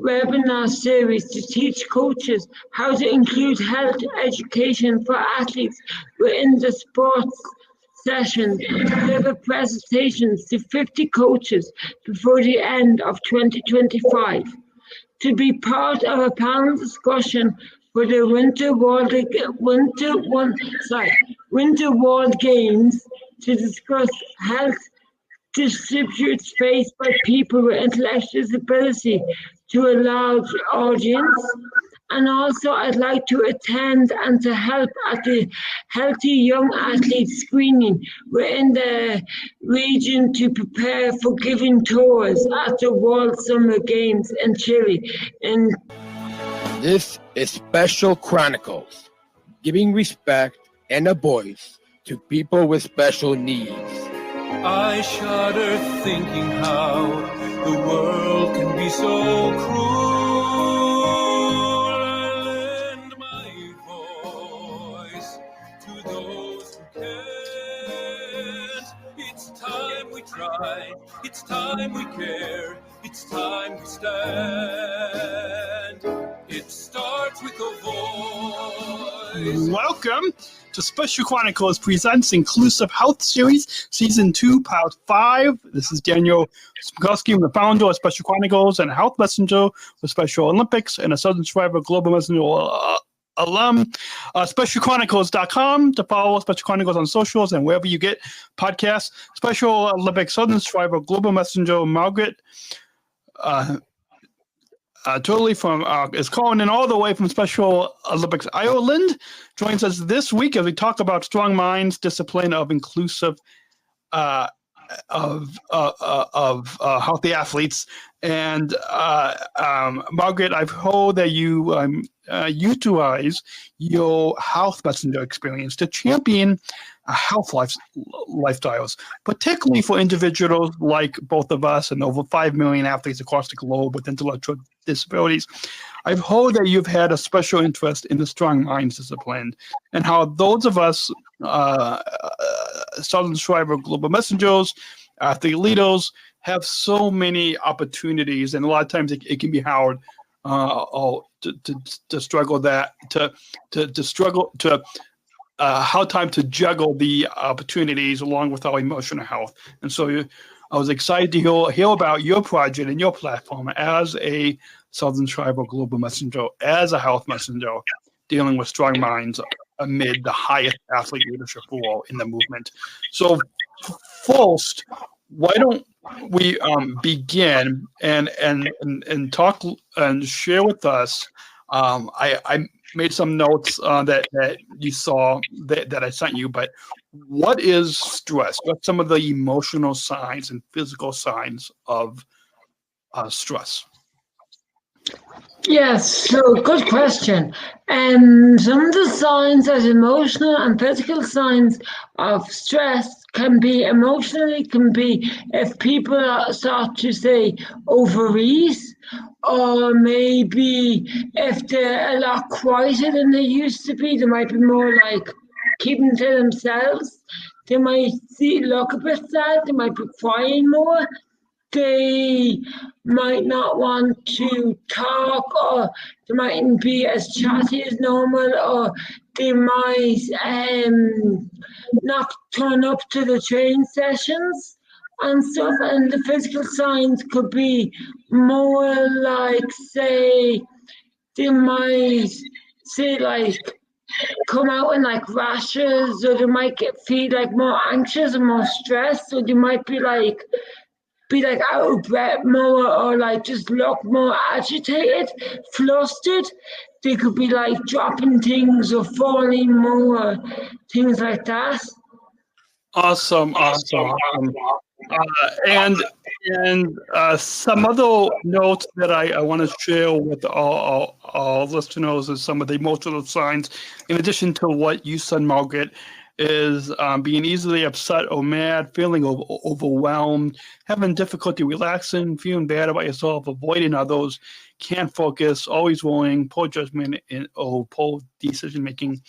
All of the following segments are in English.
webinar series to teach coaches how to include health education for athletes within the sports sessions and deliver presentations to 50 coaches before the end of 2025. To be part of a panel discussion for the Winter World Games to discuss health disputes faced by people with intellectual disability to a large audience. And also, I'd like to attend and to help at the Healthy Young Athlete screening within the region to prepare for giving tours at the World Summer Games in Chile. This is Special Chronicles, giving respect and a voice to people with special needs. I shudder thinking how the world can be so cruel. It's time we care, it's time we stand. It starts with a voice. Welcome to Special Chronicles Presents Inclusive Health Series, Season 2, Part 5. This is Daniel Smikowski, I'm the founder of Special Chronicles and a health messenger for Special Olympics and a Southern Shriver Global Messenger alum. SpecialChronicles.com to follow Special Chronicles on socials and wherever you get podcasts. Special Olympic Southern Shriver Global Messenger Margaret Turley is calling in all the way from Special Olympics Ireland. Joins us this week as we talk about strong minds, discipline of inclusive of healthy athletes. And Margaret, I've heard that you utilize your health messenger experience to champion health lifestyles, particularly for individuals like both of us and over 5 million athletes across the globe with intellectual disabilities. I've heard that you've had a special interest in the strong minds discipline and how those of us Southern Shriver Global Messengers, athlete leaders, have so many opportunities, and a lot of times it can be hard to struggle how time to juggle the opportunities along with our emotional health. And so I was excited to hear about your project and your platform as a Southern Shriver Global Messenger, as a health messenger, dealing with strong minds amid the highest athlete leadership role in the movement. So first, why don't we begin and talk and share with us? I made some notes that you saw that I sent you, but what is stress? What's some of the emotional signs and physical signs of stress? Yes, so good question. Some of the signs as emotional and physical signs of stress can be if people start to say overeat, or maybe if they're a lot quieter than they used to be. They might be more like keeping to themselves. They might look a bit sad. They might be crying more. They might not want to talk, or they mightn't be as chatty as normal, or they might not turn up to the training sessions and stuff. And the physical signs could be more like, say, they might come out in like rashes, or they might feel like more anxious and more stressed, or they might be out of breath more, or like just look more agitated, flustered. They could be like dropping things or falling more, things like that. Awesome. And some other notes that I want to share with our listeners is some of the emotional signs, in addition to what you said, Margaret, is being easily upset or mad, feeling overwhelmed, having difficulty relaxing, feeling bad about yourself, avoiding others, can't focus, always worrying, poor judgment, or poor decision making.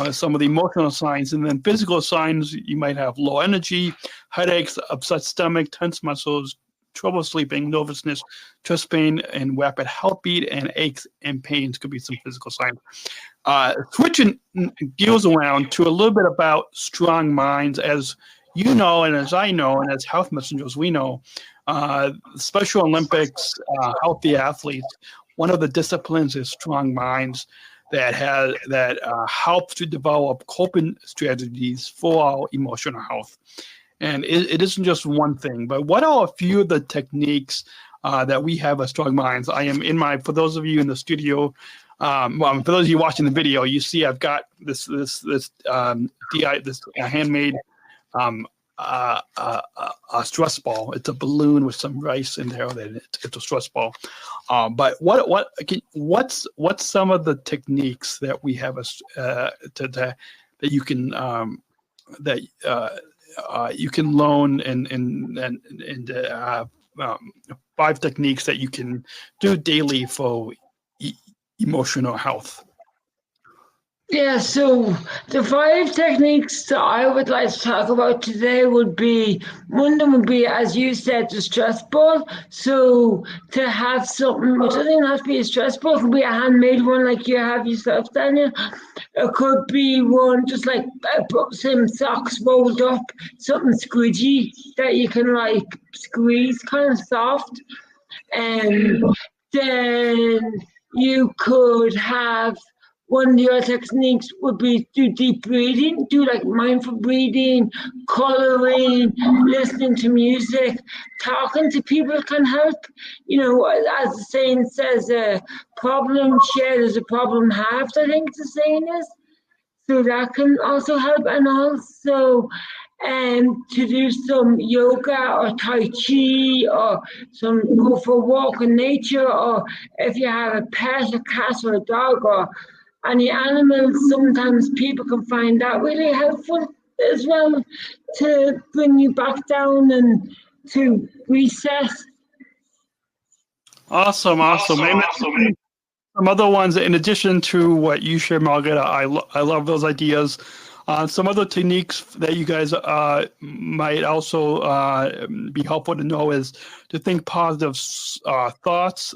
Some of the emotional signs. And then physical signs, you might have low energy, headaches, upset stomach, tense muscles, trouble sleeping, nervousness, chest pain, and rapid heartbeat, and aches and pains could be some physical signs. Switching gears around to a little bit about strong minds, as you know, and as I know, and as health messengers we know, Special Olympics, healthy athletes, one of the disciplines is strong minds that help to develop coping strategies for our emotional health. And it isn't just one thing, but what are a few of the techniques that we have as strong minds? I am for those of you in the studio, for those of you watching the video, you see I've got this handmade a stress ball. It's a balloon with some rice in there. It's a stress ball. But what's some of the techniques that we have that you can you can learn and 5 techniques that you can do daily for emotional health? Yeah, so the 5 techniques that I would like to talk about today would be, one of them would be, as you said, the stress ball. So to have something, which doesn't even have to be a stress ball, it could be a handmade one like you have yourself, Daniel. It could be one just like some socks rolled up, something squidgy that you can like squeeze, kind of soft. And then you could have, one of your techniques would be do deep breathing, do like mindful breathing, coloring, listening to music, talking to people can help. You know, as the saying says, a problem shared is a problem halved, I think the saying is. So that can also help. And also to do some yoga or Tai Chi, or go for a walk in nature, or if you have a pet, a cat or a dog, or any animals, sometimes people can find that really helpful as well to bring you back down and to reset. Awesome. Some other ones, in addition to what you shared, Margaret, I love those ideas. Some other techniques that you guys might also be helpful to know is to think positive thoughts,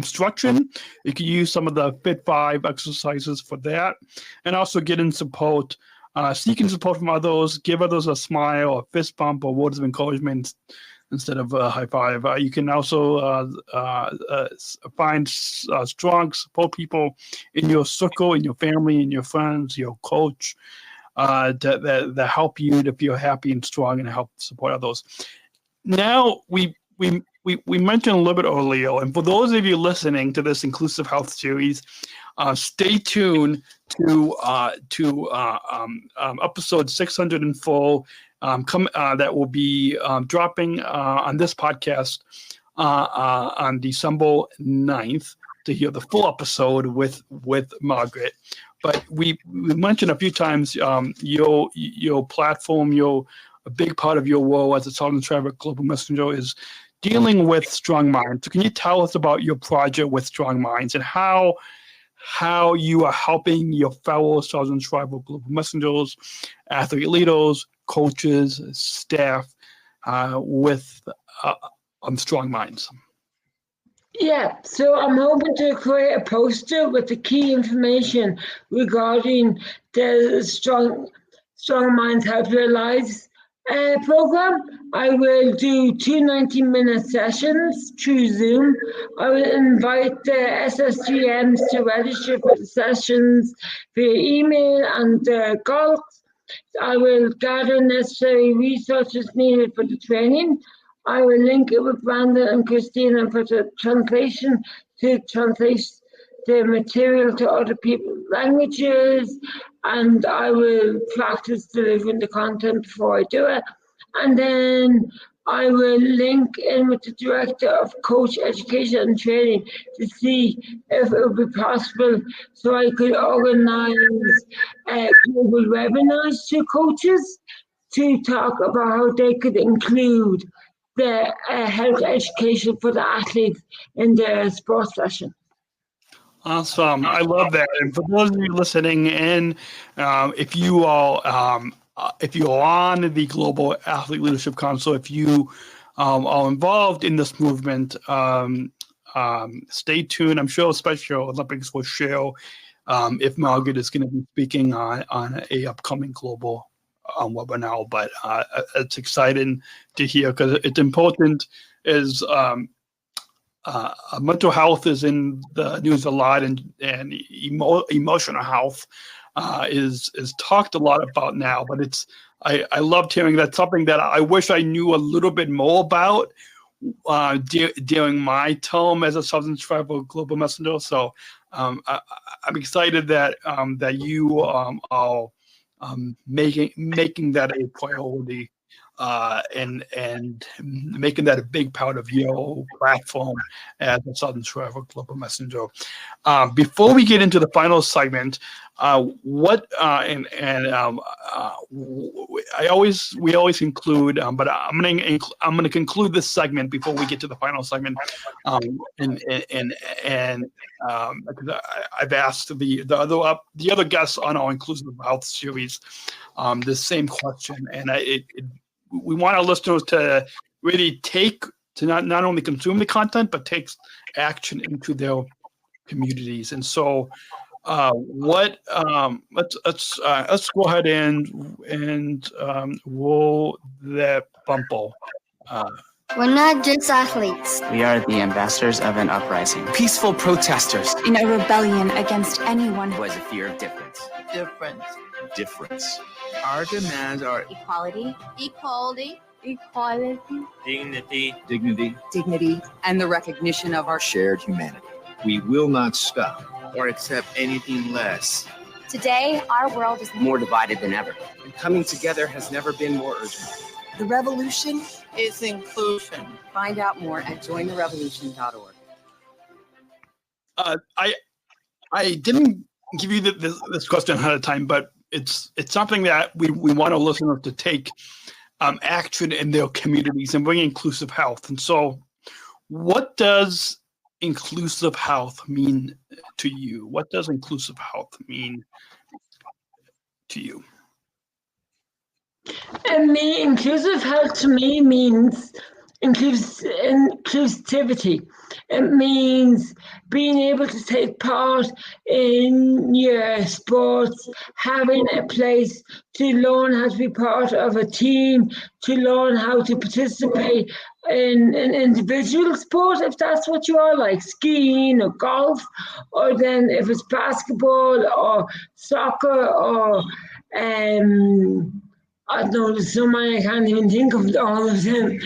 structure. You can use some of the Pt5 exercises for that, and also getting support, seeking support from others, give others a smile, a fist bump, or words of encouragement instead of a high five. You can also find strong support people in your circle, in your family, in your friends, your coach, that help you to feel happy and strong and help support others. Now, we mentioned a little bit earlier, and for those of you listening to this Inclusive Health series, stay tuned to episode 604. That will be dropping on this podcast on December 9th to hear the full episode with Margaret. But we mentioned a few times your platform, a big part of your role as a Sargent Shriver Global Messenger is dealing with strong minds. So can you tell us about your project with strong minds and how you are helping your fellow Sargent Shriver Global Messengers, athlete leaders, coaches, staff with strong minds? Yeah, so I'm hoping to create a poster with the key information regarding the Strong Minds Help Your Lives program. I will do 2 90-minute sessions through Zoom. I will invite the SSGMs to register for the sessions via email and calls. I will gather necessary resources needed for the training. I will link it with Brandon and Christina for the translation to translate the material to other people's languages, and I will practice delivering the content before I do it. And then I will link in with the Director of Coach Education and Training to see if it would be possible so I could organize global webinars to coaches to talk about how they could include the health education for the athletes in their sports session. Awesome. I love that. And for those of you listening in, if you are on the Global Athlete Leadership Council, if you are involved in this movement, stay tuned. I'm sure Special Olympics will show if Margaret is going to be speaking on a upcoming global webinar. But it's exciting to hear because it's important. Mental health is in the news a lot, and emotional health is talked a lot about now. But I loved hearing that, something that I wish I knew a little bit more about during my time as a Southern Tribal Global Messenger. So I'm excited that you are making that a priority. And making that a big part of your platform as a Southern Tribal Global Messenger. Before we get into the final segment, we always include, but I'm gonna conclude this segment before we get to the final segment, because I've asked the other guests on our Inclusive Health series the same question, and we want our listeners to really not only consume the content, but take action into their communities. And so, let's go ahead and roll that bumble. We're not just athletes. We are the ambassadors of an uprising. Peaceful protesters. In a rebellion against anyone who has a fear of difference. Difference. Our demands are Equality. Dignity. and the recognition of our Shared humanity. We will not stop. or accept anything less. Today, our world is More divided than ever. And coming together has never been more urgent. The revolution. is inclusion. Find out more at jointherevolution.org. I didn't give you this question ahead of time, but it's something that we want our listeners to take action in their communities and bring inclusive health. And so, what does inclusive health mean to you? What does inclusive health mean to you? And the inclusive health to me means inclusivity. It means being able to take part in your sports, having a place to learn how to be part of a team, to learn how to participate in an individual sport, if that's what you are, like skiing or golf, or then if it's basketball or soccer or I don't know, there's so many I can't even think of all of them.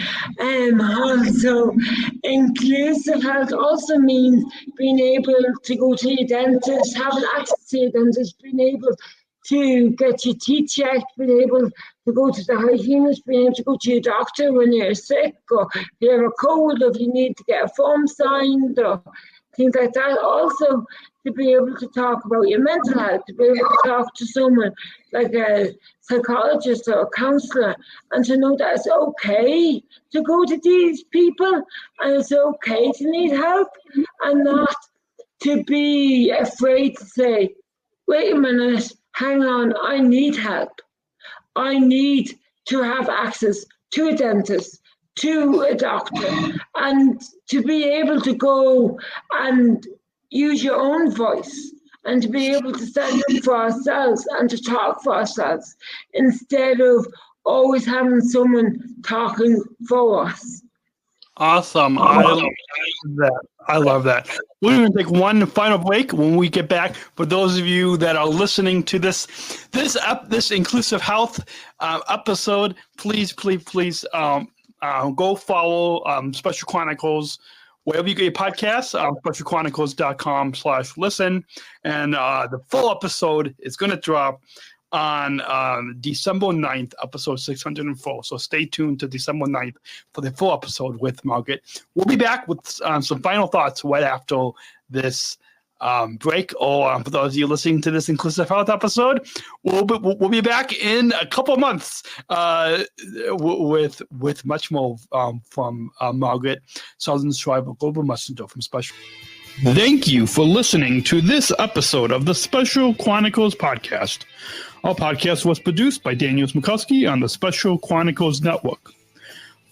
Also, inclusive health also means being able to go to your dentist, having access to your dentist, being able to get your teeth checked, being able to go to the hygienist, being able to go to your doctor when you're sick, or if you have a cold, or if you need to get a form signed, or things like that. Also, to be able to talk about your mental health, to be able to talk to someone like a psychologist or a counselor, and to know that it's okay to go to these people, and it's okay to need help, and not to be afraid to say, wait a minute, hang on, I need help. I need to have access to a dentist, to a doctor, and to be able to go and use your own voice, and to be able to stand up for ourselves and to talk for ourselves instead of always having someone talking for us. Awesome. I love that. We're going to take one final break. When we get back, for those of you that are listening to this inclusive health episode, please go follow Special Chronicles wherever you get your podcasts, specialchronicles.com/listen. And the full episode is going to drop on December 9th, episode 604. So stay tuned to December 9th for the full episode with Margaret. We'll be back with some final thoughts right after this break, or for those of you listening to this inclusive health episode, we'll be back in a couple of months with much more from Margaret, Southern Tribal Global Messenger from Special. Thank you for listening to this episode of the Special Chronicles podcast. Our podcast was produced by Daniel Smikowski on the Special Chronicles Network.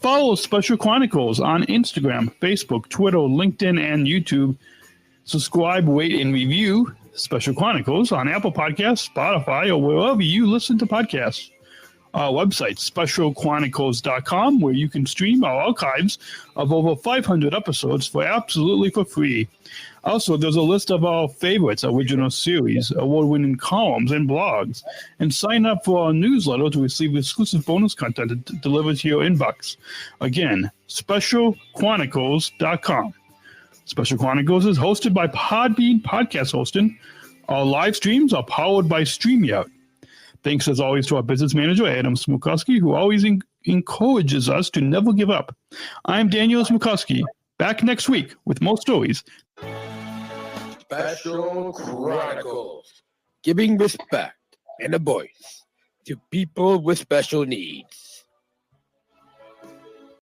Follow Special Chronicles on Instagram, Facebook, Twitter, LinkedIn, and YouTube. Subscribe, rate, and review Special Chronicles on Apple Podcasts, Spotify, or wherever you listen to podcasts. Our website, specialchronicles.com, where you can stream our archives of over 500 episodes for free. Also, there's a list of our favorites, original series, award-winning columns, and blogs. And sign up for our newsletter to receive exclusive bonus content delivered to your inbox. Again, specialchronicles.com. Special Chronicles is hosted by Podbean Podcast Hosting. Our live streams are powered by StreamYard. Thanks, as always, to our business manager, Adam Smukowski, who always encourages us to never give up. I'm Daniel Smukowski, back next week with more stories. Special Chronicles, giving respect and a voice to people with special needs.